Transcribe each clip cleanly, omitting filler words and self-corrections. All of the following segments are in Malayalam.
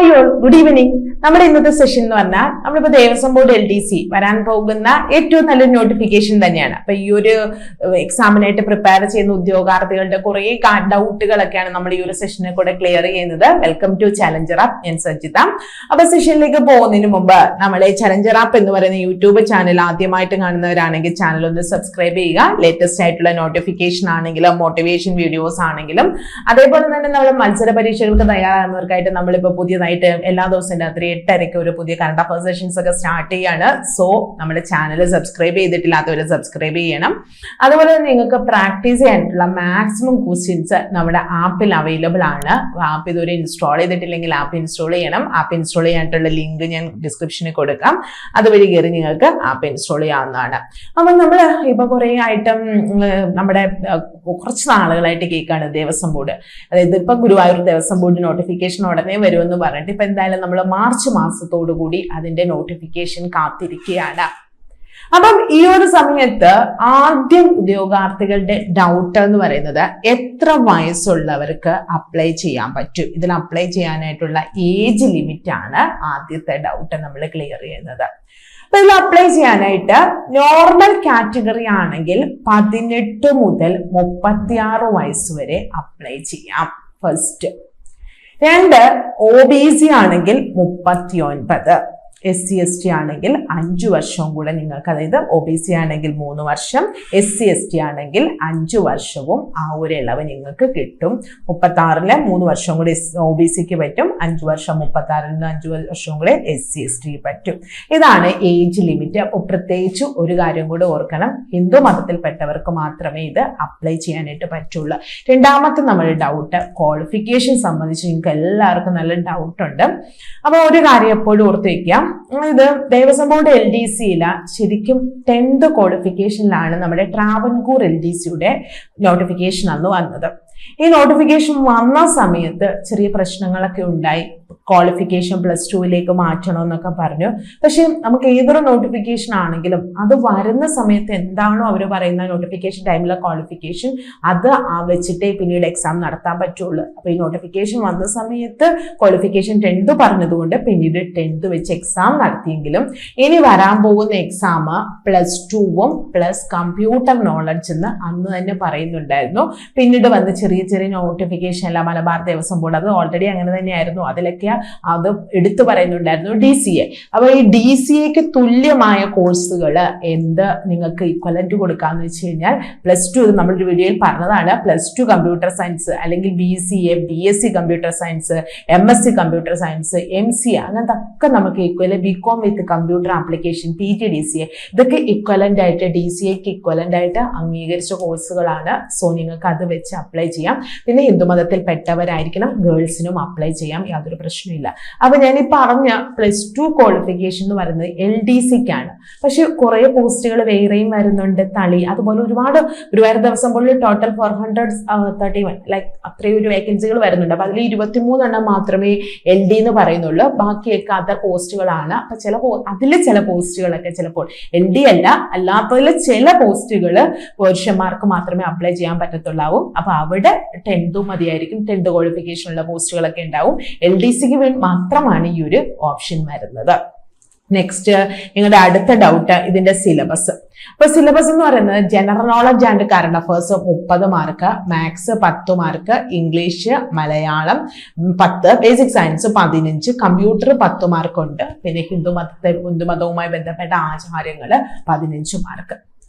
Hi all, good evening. നമ്മുടെ ഇന്നത്തെ സെഷൻ എന്ന് പറഞ്ഞാൽ നമ്മളിപ്പോ ദേവസ്വം ബോർഡ് LDC വരാൻ പോകുന്ന ഏറ്റവും നല്ലൊരു നോട്ടിഫിക്കേഷൻ തന്നെയാണ്. അപ്പൊ ഈ ഒരു എക്സാമിനായിട്ട് പ്രിപ്പയർ ചെയ്യുന്ന ഉദ്യോഗാർത്ഥികളുടെ കുറെ ഡൗട്ടുകളൊക്കെയാണ് നമ്മൾ ഈ ഒരു സെഷനെ കൂടെ ക്ലിയർ ചെയ്യുന്നത്. Welcome to challenger app. ഞാൻ സജിത. അപ്പൊ സെഷനിലേക്ക് പോകുന്നതിന് മുമ്പ് നമ്മളെ ചലഞ്ചർ ആപ്പ് എന്ന് പറയുന്ന യൂട്യൂബ് ചാനൽ ആദ്യമായിട്ട് കാണുന്നവരാണെങ്കിൽ ചാനൽ ഒന്ന് സബ്സ്ക്രൈബ് ചെയ്യുക. ലേറ്റസ്റ്റ് ആയിട്ടുള്ള നോട്ടിഫിക്കേഷൻ ആണെങ്കിലും മോട്ടിവേഷൻ വീഡിയോസ് ആണെങ്കിലും അതേപോലെ തന്നെ നമ്മൾ മത്സര പരീക്ഷകൾക്ക് തയ്യാറാകുന്നവർക്കായിട്ട് നമ്മളിപ്പോ പുതിയതായിട്ട് എല്ലാ ദിവസവും രാത്രി 8:30 ഒരു പുതിയ കറണ്ട് അഫയർ സെഷൻസ് ഒക്കെ സ്റ്റാർട്ട് ചെയ്യാണ്. സോ നമ്മുടെ ചാനൽ സബ്സ്ക്രൈബ് ചെയ്തിട്ടില്ലാത്തവർ സബ്സ്ക്രൈബ് ചെയ്യണം. അതുപോലെ തന്നെ നിങ്ങൾക്ക് പ്രാക്ടീസ് ചെയ്യാനായിട്ടുള്ള മാക്സിമം ക്വസ്റ്റ്യൻസ് നമ്മുടെ ആപ്പിൽ അവൈലബിൾ ആണ്. ആപ്പ് ഇതുവരെ ഇൻസ്റ്റാൾ ചെയ്തിട്ടില്ലെങ്കിൽ ആപ്പ് ഇൻസ്റ്റാൾ ചെയ്യണം. ആപ്പ് ഇൻസ്റ്റാൾ ചെയ്യാനായിട്ടുള്ള ലിങ്ക് ഞാൻ ഡിസ്ക്രിപ്ഷനിൽ കൊടുക്കാം. അതുവഴി കയറി നിങ്ങൾക്ക് ആപ്പ് ഇൻസ്റ്റാൾ ചെയ്യാവുന്നതാണ്. അപ്പൊ നമ്മൾ ഇപ്പൊ കുറെ ആയിട്ടും നമ്മുടെ കുറച്ച് നാളുകളായിട്ട് കേൾക്കാണ് ദേവസ്വം ബോർഡ്, അതായത് ഇപ്പൊ ഗുരുവായൂർ ദേവസ്വം ബോർഡ് നോട്ടിഫിക്കേഷൻ ഉടനെ വരുമെന്ന് പറഞ്ഞിട്ട് ഇപ്പൊ എന്തായാലും നമ്മൾ മാർച്ച് മാസത്തോടു കൂടി അതിന്റെ നോട്ടിഫിക്കേഷൻ കാത്തിരിക്കുകയാണ്. അപ്പം ഈ ഒരു സമയത്ത് ആദ്യം ഉദ്യോഗാർത്ഥികളുടെ ഡൗട്ട് എന്ന് പറയുന്നത് എത്ര വയസ്സുള്ളവർക്ക് അപ്ലൈ ചെയ്യാൻ പറ്റും, ഇതിൽ അപ്ലൈ ചെയ്യാനായിട്ടുള്ള ഏജ് ലിമിറ്റ് ആണ് ആദ്യത്തെ ഡൗട്ട് നമ്മൾ ക്ലിയർ ചെയ്യുന്നത്. അപ്പൊ ഇതിൽ അപ്ലൈ ചെയ്യാനായിട്ട് നോർമൽ കാറ്റഗറി ആണെങ്കിൽ 18 മുതൽ 36 വയസ്സ് വരെ അപ്ലൈ ചെയ്യാം. ഫസ്റ്റ്. 2 OBC ആണെങ്കിൽ 39, SC/ST ആണെങ്കിൽ 5 വർഷവും കൂടെ നിങ്ങൾക്ക്, അതായത് OBC ആണെങ്കിൽ 3 വർഷം, SC/ST ആണെങ്കിൽ 5 വർഷവും ആ ഒരു ഇളവ് നിങ്ങൾക്ക് കിട്ടും. 36-ലെ 3 വർഷം കൂടെ OBCക്ക് പറ്റും, 5 വർഷം 36-ൽ നിന്ന് 5 വർഷവും കൂടെ SC/ST പറ്റും. ഇതാണ് ഏജ് ലിമിറ്റ്. അപ്പോൾ പ്രത്യേകിച്ച് ഒരു കാര്യം കൂടെ ഓർക്കണം, ഹിന്ദു മതത്തിൽപ്പെട്ടവർക്ക് മാത്രമേ ഇത് അപ്ലൈ ചെയ്യാനായിട്ട് പറ്റുള്ളൂ. രണ്ടാമത്തെ നമ്മുടെ ഡൗട്ട് ക്വാളിഫിക്കേഷൻ സംബന്ധിച്ച് നിങ്ങൾക്ക് എല്ലാവർക്കും നല്ല ഡൗട്ട് ഉണ്ട്. അപ്പൊ ഒരു കാര്യം എപ്പോഴും ഓർത്ത് വയ്ക്കാം, ഇത് ദേവസ്വം ബോർഡ് LDCയില ശരിക്കും 10th ക്വാളിഫിക്കേഷനിലാണ് നമ്മുടെ ട്രാവൻകൂർ LDCയുടെ നോട്ടിഫിക്കേഷൻ അന്ന് വന്നത്. ഈ നോട്ടിഫിക്കേഷൻ വന്ന സമയത്ത് ചെറിയ പ്രശ്നങ്ങളൊക്കെ ഉണ്ടായി. ക്വാളിഫിക്കേഷൻ +2ലേക്ക് മാറ്റണമെന്നൊക്കെ പറഞ്ഞു. പക്ഷെ നമുക്ക് ഏതൊരു നോട്ടിഫിക്കേഷൻ ആണെങ്കിലും അത് വരുന്ന സമയത്ത് എന്താണോ അവർ പറയുന്ന നോട്ടിഫിക്കേഷൻ ടൈമിലെ ക്വാളിഫിക്കേഷൻ അത് വെച്ചിട്ടേ പിന്നീട് എക്സാം നടത്താൻ പറ്റുള്ളൂ. അപ്പൊ ഈ നോട്ടിഫിക്കേഷൻ വന്ന സമയത്ത് ക്വാളിഫിക്കേഷൻ 10th പറഞ്ഞതുകൊണ്ട് പിന്നീട് 10th വെച്ച് എക്സാം നടത്തിയെങ്കിലും ഇനി വരാൻ പോകുന്ന എക്സാം +2ഉം പ്ലസ് കമ്പ്യൂട്ടർ നോളജ് എന്ന് അന്ന് തന്നെ പറയുന്നുണ്ടായിരുന്നു. പിന്നീട് വന്ന് ചെറിയ നോട്ടിഫിക്കേഷൻ അല്ല മലബാർ ദേവസ്വം ബോർഡ്, അത് ഓൾറെഡി അങ്ങനെ തന്നെയായിരുന്നു, അതിലൊക്കെ അത് എടുത്തു പറയുന്നുണ്ടായിരുന്നു DCA. അപ്പൊ ഈ DCAക്ക് തുല്യമായ കോഴ്സുകൾ എന്ത് നിങ്ങൾക്ക് ഇക്വലന്റ് കൊടുക്കാന്ന് വെച്ച് കഴിഞ്ഞാൽ +2, ഇത് നമ്മളൊരു വീഡിയോയിൽ പറഞ്ഞതാണ്, +2 കമ്പ്യൂട്ടർ സയൻസ് അല്ലെങ്കിൽ BCA, BSc computer science, MSc computer science, MCA അങ്ങനത്തെ ഒക്കെ നമുക്ക് equal, BCom with computer application, PGDCA ഇതൊക്കെ ഇക്വലന്റ് ആയിട്ട് DCAക്ക് ഇക്വലന്റ് ആയിട്ട് അംഗീകരിച്ച കോഴ്സുകളാണ്. സോ നിങ്ങൾക്ക് അത് വെച്ച് അപ്ലൈ ചെയ്യാം. പിന്നെ ഹിന്ദുമതത്തിൽ പെട്ടവരായിരിക്കണം, ഗേൾസിനും അപ്ലൈ ചെയ്യാം, യാതൊരു പ്രശ്നമില്ല. അപ്പൊ ഞാൻ ഈ പറഞ്ഞ +2 ക്വാളിഫിക്കേഷൻ എന്ന് പറയുന്നത് LDCക്കാണ്. പക്ഷെ കുറെ പോസ്റ്റുകൾ വേറെയും വരുന്നുണ്ട്, തളി, അതുപോലെ ഒരുപാട് ഗുരുവായൂർ ദേവസ്വം ബോർഡിൽ ടോട്ടൽ 431 ലൈക്ക് അത്രയും ഒരു വേക്കൻസികൾ വരുന്നുണ്ട്. അപ്പൊ അതിൽ 23 എണ്ണം മാത്രമേ LD എന്ന് പറയുന്നുള്ളൂ, ബാക്കിയൊക്കെ അതർ പോസ്റ്റുകളാണ്. അപ്പൊ അതിൽ ചില പോസ്റ്റുകളൊക്കെ ചിലപ്പോൾ LD അല്ലാത്തതിൽ ചില പോസ്റ്റുകൾ പുരുഷന്മാർക്ക് മാത്രമേ അപ്ലൈ ചെയ്യാൻ പറ്റത്തുള്ളാവും. അപ്പൊ അവിടെ 10th മതിയായിരിക്കും, 10th ക്വാളിഫിക്കേഷൻ ഉള്ള പോസ്റ്റുകളൊക്കെ ഉണ്ടാവും. LDCക്ക് വേണ്ടി മാത്രമാണ് ഈ ഒരു ഓപ്ഷൻ വരുന്നത്. നെക്സ്റ്റ്, നിങ്ങളുടെ അടുത്ത ഡൗട്ട് ഇതിന്റെ സിലബസ്. അപ്പൊ സിലബസ് എന്ന് പറയുന്നത് general knowledge and current affairs 30 mark, maths 10 mark, English Malayalam 10, basic science 15, computer 10 mark ഉണ്ട്. പിന്നെ ഹിന്ദുമതവുമായി ബന്ധപ്പെട്ട ആചാര്യങ്ങൾ 15 മാർക്ക്.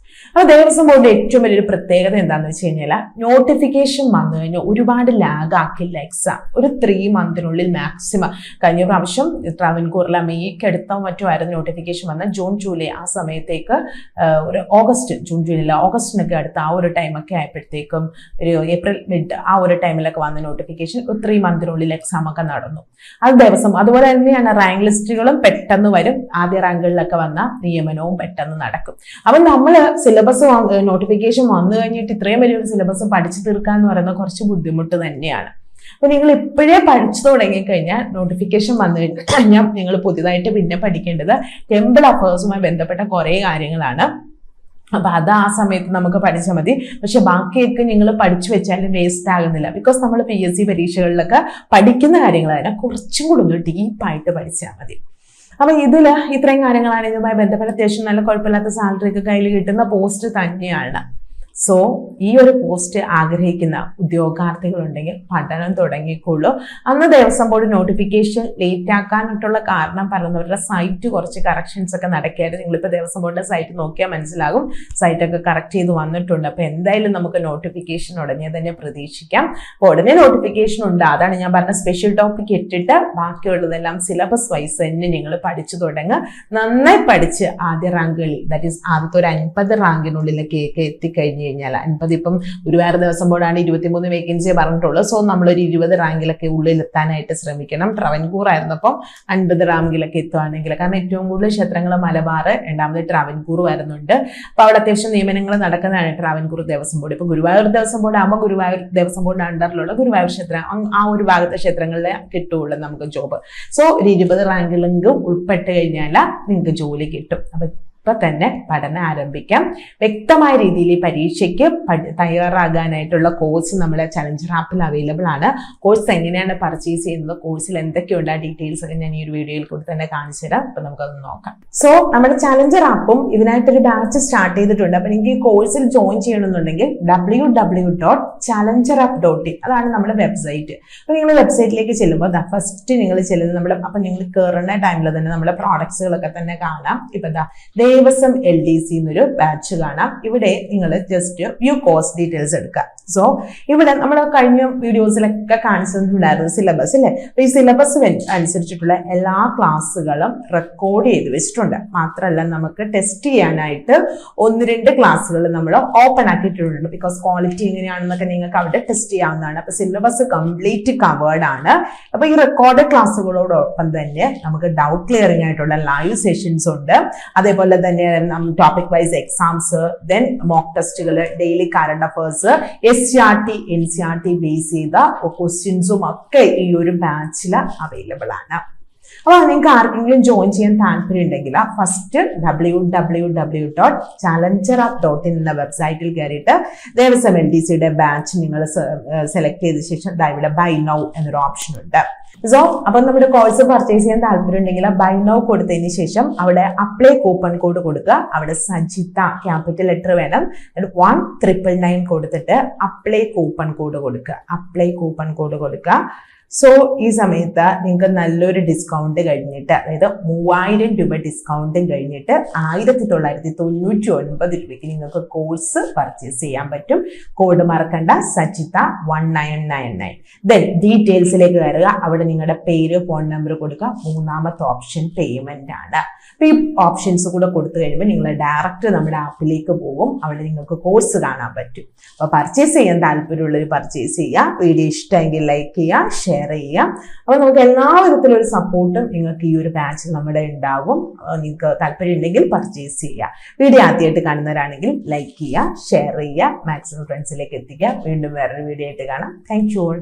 അപ്പൊ ദേവസ്വം ബോർഡ് ഏറ്റവും വലിയൊരു പ്രത്യേകത എന്താണെന്ന് വെച്ച് കഴിഞ്ഞാൽ നോട്ടിഫിക്കേഷൻ വന്നു കഴിഞ്ഞാൽ ഒരുപാട് ലാഗ് ആക്കില്ല എക്സാം. ഒരു 3 മന്തിനുള്ളിൽ മാക്സിമം. കഴിഞ്ഞ പ്രാവശ്യം ട്രാവൻകൂറിലെ മെയ്ക്ക് അടുത്തോ മറ്റോ ആയിരുന്നു നോട്ടിഫിക്കേഷൻ വന്ന, ജൂൺ ജൂലൈ ആ സമയത്തേക്ക് ഒരു ഓഗസ്റ്റിനൊക്കെ അടുത്ത ആ ഒരു ടൈമൊക്കെ ആയപ്പോഴത്തേക്കും ഒരു ഏപ്രിൽ മിഡ് ആ ഒരു ടൈമിലൊക്കെ വന്ന നോട്ടിഫിക്കേഷൻ 3 മന്തിനുള്ളിൽ എക്സാം ഒക്കെ നടന്നു. അത് ദേവസ്വം. അതുപോലെ തന്നെയാണ് റാങ്ക് ലിസ്റ്റുകളും പെട്ടെന്ന് വരും. ആദ്യ റാങ്കുകളിലൊക്കെ വന്ന നിയമനവും പെട്ടെന്ന് നടക്കും. അപ്പൊ നമ്മൾ സിലബസ് നോട്ടിഫിക്കേഷൻ വന്നു കഴിഞ്ഞിട്ട് ഇത്രയും വലിയൊരു സിലബസ് പഠിച്ചു തീർക്കുക എന്ന് പറയുന്നത് കുറച്ച് ബുദ്ധിമുട്ട് തന്നെയാണ്. അപ്പൊ നിങ്ങൾ ഇപ്പോഴേ പഠിച്ചു തുടങ്ങിക്കഴിഞ്ഞാൽ നോട്ടിഫിക്കേഷൻ വന്നു കഴിഞ്ഞാൽ നിങ്ങൾ പുതിയതായിട്ട് പിന്നെ പഠിക്കേണ്ടത് ടെമ്പിൾ അഫയേഴ്സുമായി ബന്ധപ്പെട്ട കുറെ കാര്യങ്ങളാണ്. അപ്പൊ അത് ആ സമയത്ത് നമുക്ക് പഠിച്ചാൽ മതി. പക്ഷെ ബാക്കിയൊക്കെ നിങ്ങൾ പഠിച്ചു വെച്ചാലും വേസ്റ്റ് ആകുന്നില്ല. ബിക്കോസ് നമ്മൾ PSC പരീക്ഷകളിലൊക്കെ പഠിക്കുന്ന കാര്യങ്ങളാണ് കുറച്ചും കൂടി ഒന്ന് ഡീപ്പായിട്ട് പഠിച്ചാൽ മതി. അപ്പൊ ഇതില് ഇത്രയും കാര്യങ്ങളാണ് ഇതുമായി ബന്ധപ്പെട്ട അത്യാവശ്യം നല്ല കുഴപ്പമില്ലാത്ത സാലറി ഒക്കെ കയ്യിൽ കിട്ടുന്ന പോസ്റ്റ് തന്നെയാണ്. സോ ഈ ഒരു പോസ്റ്റ് ആഗ്രഹിക്കുന്ന ഉദ്യോഗാർത്ഥികളുണ്ടെങ്കിൽ പഠനം തുടങ്ങിക്കോളൂ. അന്ന് ദേവസ്വം ബോർഡ് നോട്ടിഫിക്കേഷൻ ലേറ്റ് ആക്കാനായിട്ടുള്ള കാരണം പറയുന്നവരുടെ സൈറ്റ് കുറച്ച് കറക്ഷൻസ് ഒക്കെ നടക്കുകയായിരുന്നു. നിങ്ങളിപ്പോൾ ദേവസ്വം ബോർഡിന്റെ സൈറ്റ് നോക്കിയാൽ മനസ്സിലാകും, സൈറ്റൊക്കെ കറക്റ്റ് ചെയ്ത് വന്നിട്ടുണ്ട്. അപ്പൊ എന്തായാലും നമുക്ക് നോട്ടിഫിക്കേഷൻ ഉടനെ തന്നെ പ്രതീക്ഷിക്കാം. അപ്പോൾ ഉടനെ നോട്ടിഫിക്കേഷൻ ഉണ്ട്. അതാണ് ഞാൻ പറഞ്ഞ സ്പെഷ്യൽ ടോപ്പിക് ഇട്ടിട്ട് ബാക്കിയുള്ളതെല്ലാം സിലബസ് വൈസ് തന്നെ നിങ്ങൾ പഠിച്ചു തുടങ്ങുക. നന്നായി പഠിച്ച് ആദ്യ റാങ്കുകളിൽ, ദാറ്റ് ഈസ് ആദ്യത്തെ ഒരു 50 റാങ്കിനുള്ളിലേക്ക് എത്തിക്കഴിഞ്ഞു കഴിഞ്ഞാൽ, 50 ഇപ്പം ഗുരുവായൂർ ദേവസ്വം ബോർഡാണ് 23 വേക്കൻസിയെ പറഞ്ഞിട്ടുള്ളൂ. സോ നമ്മളൊരു 20 റാങ്കിലൊക്കെ ഉള്ളിലെത്താനായിട്ട് ശ്രമിക്കണം. ട്രാവൻകൂർ ആയിരുന്നപ്പം 50 റാങ്കിലൊക്കെ എത്തുവാണെങ്കിൽ, കാരണം ഏറ്റവും കൂടുതൽ ക്ഷേത്രങ്ങൾ മലബാർ, രണ്ടാമത് ട്രാവൻകൂർ വരുന്നുണ്ട്. അപ്പൊ അവിടെ അത്യാവശ്യം നിയമനങ്ങൾ നടക്കുന്നതാണ് ട്രാവൻകൂർ ദേവസ്വം ബോർഡ്. ഇപ്പൊ ഗുരുവായൂർ ദേവസ്വം ബോർഡ് ആകുമ്പോൾ ഗുരുവായൂർ ദേവസ്വം ബോർഡ് അണ്ടറിലുള്ള ഗുരുവായൂർ ക്ഷേത്രം, ആ ഒരു ഭാഗത്തെ ക്ഷേത്രങ്ങളിലെ കിട്ടുള്ളൂ നമുക്ക് ജോബ്. സോ ഒരു 20 റാങ്കിലെങ്കിലും ഉൾപ്പെട്ട് കഴിഞ്ഞാൽ നിങ്ങൾക്ക് ജോലി കിട്ടും. അപ്പൊ ഇപ്പൊ തന്നെ പഠനം ആരംഭിക്കാം. വ്യക്തമായ രീതിയിൽ ഈ പരീക്ഷയ്ക്ക് തയ്യാറാകാനായിട്ടുള്ള കോഴ്സ് നമ്മുടെ ചലഞ്ചർ ആപ്പിൽ അവൈലബിൾ ആണ്. കോഴ്സ് എങ്ങനെയാണ് പർച്ചേസ് ചെയ്യുന്നത്, കോഴ്സിൽ എന്തൊക്കെയുണ്ട്, ആ ഡീറ്റെയിൽസ് ഒക്കെ ഞാൻ ഈ ഒരു വീഡിയോയിൽ കൂടി തന്നെ കാണിച്ചു തരാം. അപ്പൊ നമുക്കതൊന്ന് നോക്കാം. സോ നമ്മുടെ ചലഞ്ചർ ആപ്പും ഇതിനായിട്ടൊരു ബാച്ച് സ്റ്റാർട്ട് ചെയ്തിട്ടുണ്ട്. അപ്പൊ നിങ്ങൾക്ക് ഈ കോഴ്സിൽ ജോയിൻ ചെയ്യണമെന്നുണ്ടെങ്കിൽ www.challengerup.in അതാണ് നമ്മുടെ വെബ്സൈറ്റ്. അപ്പൊ നിങ്ങൾ വെബ്സൈറ്റിലേക്ക് ചെല്ലുമ്പോൾ ഫസ്റ്റ് നിങ്ങൾ ചെല്ലുന്നത് നമ്മുടെ, അപ്പൊ നിങ്ങൾ കയറുന്ന ടൈമിൽ തന്നെ നമ്മുടെ പ്രോഡക്ട്സുകളൊക്കെ തന്നെ കാണാം. ഇപ്പൊ ദേവസ്വം LDC എന്നൊരു ബാച്ച് കാണാം. ഇവിടെ നിങ്ങൾ ജസ്റ്റ് വ്യൂ കോഴ്സ് ഡീറ്റെയിൽസ് എടുക്കുക. സോ ഇവിടെ നമ്മൾ കഴിഞ്ഞ വീഡിയോസിലൊക്കെ കാണിച്ചിട്ടുണ്ടായിരുന്നു സിലബസ് അല്ലേ. അപ്പൊ ഈ സിലബസ് അനുസരിച്ചിട്ടുള്ള എല്ലാ ക്ലാസ്സുകളും റെക്കോർഡ് ചെയ്ത് വെച്ചിട്ടുണ്ട്. മാത്രമല്ല നമുക്ക് ടെസ്റ്റ് ചെയ്യാനായിട്ട് 1-2 ക്ലാസ്സുകൾ നമ്മൾ ഓപ്പൺ ആക്കിയിട്ടുണ്ട്. ബിക്കോസ് ക്വാളിറ്റി എങ്ങനെയാണെന്നൊക്കെ നിങ്ങൾക്ക് അവിടെ ടെസ്റ്റ് ചെയ്യാവുന്നതാണ്. അപ്പൊ സിലബസ് കംപ്ലീറ്റ് കവേർഡ് ആണ്. അപ്പൊ ഈ റെക്കോർഡ് ക്ലാസ്സുകളോടൊപ്പം തന്നെ നമുക്ക് ഡൗട്ട് ക്ലിയറിംഗ് ആയിട്ടുള്ള ലൈവ് സെഷൻസ് ഉണ്ട്. അതേപോലെ തന്നെ topic wise exams, then mock ടെസ്റ്റുകൾ, daily current affairs, SCRT NCRT base ചെയ്ത ക്വസ്റ്റ്യൻസും ഒക്കെ ഈ ഒരു ബാച്ചിൽ അവൈലബിൾ ആണ്. അപ്പൊ നിങ്ങൾക്ക് ആർക്കെങ്കിലും ജോയിൻ ചെയ്യാൻ താല്പര്യം ഉണ്ടെങ്കിൽ ഫസ്റ്റ് www.challengerup.in എന്ന വെബ്സൈറ്റിൽ കയറിയിട്ട് ദേവസ്വം LDCയുടെ ബാച്ച് നിങ്ങൾ സെലക്ട് ചെയ്ത ശേഷം ഇവിടെ ബൈ നൗ എന്നൊരു ഓപ്ഷൻ ഉണ്ട്. സോ അപ്പൊ നമ്മുടെ കോഴ്സ് പർച്ചേസ് ചെയ്യാൻ താല്പര്യം ഉണ്ടെങ്കിൽ ബൈ നൗ കൊടുത്തതിന് ശേഷം അവിടെ അപ്ലൈ കൂപ്പൺ കോഡ് കൊടുക്കുക. അവിടെ സജിത ക്യാപിറ്റൽ ലെറ്റർ വേണം. 1999 കൊടുത്തിട്ട് അപ്ലൈ കൂപ്പൺ കോഡ് കൊടുക്കുക. സോ ഈ സമയത്ത് നിങ്ങൾക്ക് നല്ലൊരു ഡിസ്കൗണ്ട് കഴിഞ്ഞിട്ട്, അതായത് 3000 രൂപ ഡിസ്കൗണ്ടും കഴിഞ്ഞിട്ട് 1999 രൂപയ്ക്ക് നിങ്ങൾക്ക് കോഴ്സ് പർച്ചേസ് ചെയ്യാൻ പറ്റും. കോഡ് മറക്കണ്ട, സജിത 1999. ദെൻ ഡീറ്റെയിൽസിലേക്ക് കയറുക. അവിടെ നിങ്ങളുടെ പേര്, ഫോൺ നമ്പർ കൊടുക്കുക. മൂന്നാമത്തെ ഓപ്ഷൻ പേയ്മെന്റ് ആണ്. അപ്പൊ ഈ ഓപ്ഷൻസ് കൂടെ കൊടുത്തു കഴിയുമ്പോൾ നിങ്ങൾ ഡയറക്റ്റ് നമ്മുടെ ആപ്പിലേക്ക് പോകും. അവിടെ നിങ്ങൾക്ക് കോഴ്സ് കാണാൻ പറ്റും. അപ്പൊ പർച്ചേസ് ചെയ്യാൻ താല്പര്യമുള്ളവർ പർച്ചേസ് ചെയ്യുക. വീഡിയോ ഇഷ്ടമെങ്കിൽ ലൈക്ക് ചെയ്യുക, ഷെയർ ചെയ്യുക. അപ്പൊ നമുക്ക് എല്ലാ വിധത്തിലും ഒരു സപ്പോർട്ടും നിങ്ങൾക്ക് ഈ ഒരു ബാച്ച് നമ്മുടെ ഉണ്ടാകും. നിങ്ങൾക്ക് താല്പര്യം ഉണ്ടെങ്കിൽ പർച്ചേസ് ചെയ്യുക. വീഡിയോ ആദ്യമായിട്ട് കാണുന്നവരാണെങ്കിൽ ലൈക്ക് ചെയ്യുക, ഷെയർ ചെയ്യുക, മാക്സിമം ഫ്രണ്ട്സിലേക്ക് എത്തിക്കുക. വീണ്ടും വേറൊരു വീഡിയോ ആയിട്ട് കാണാം. Thank you all.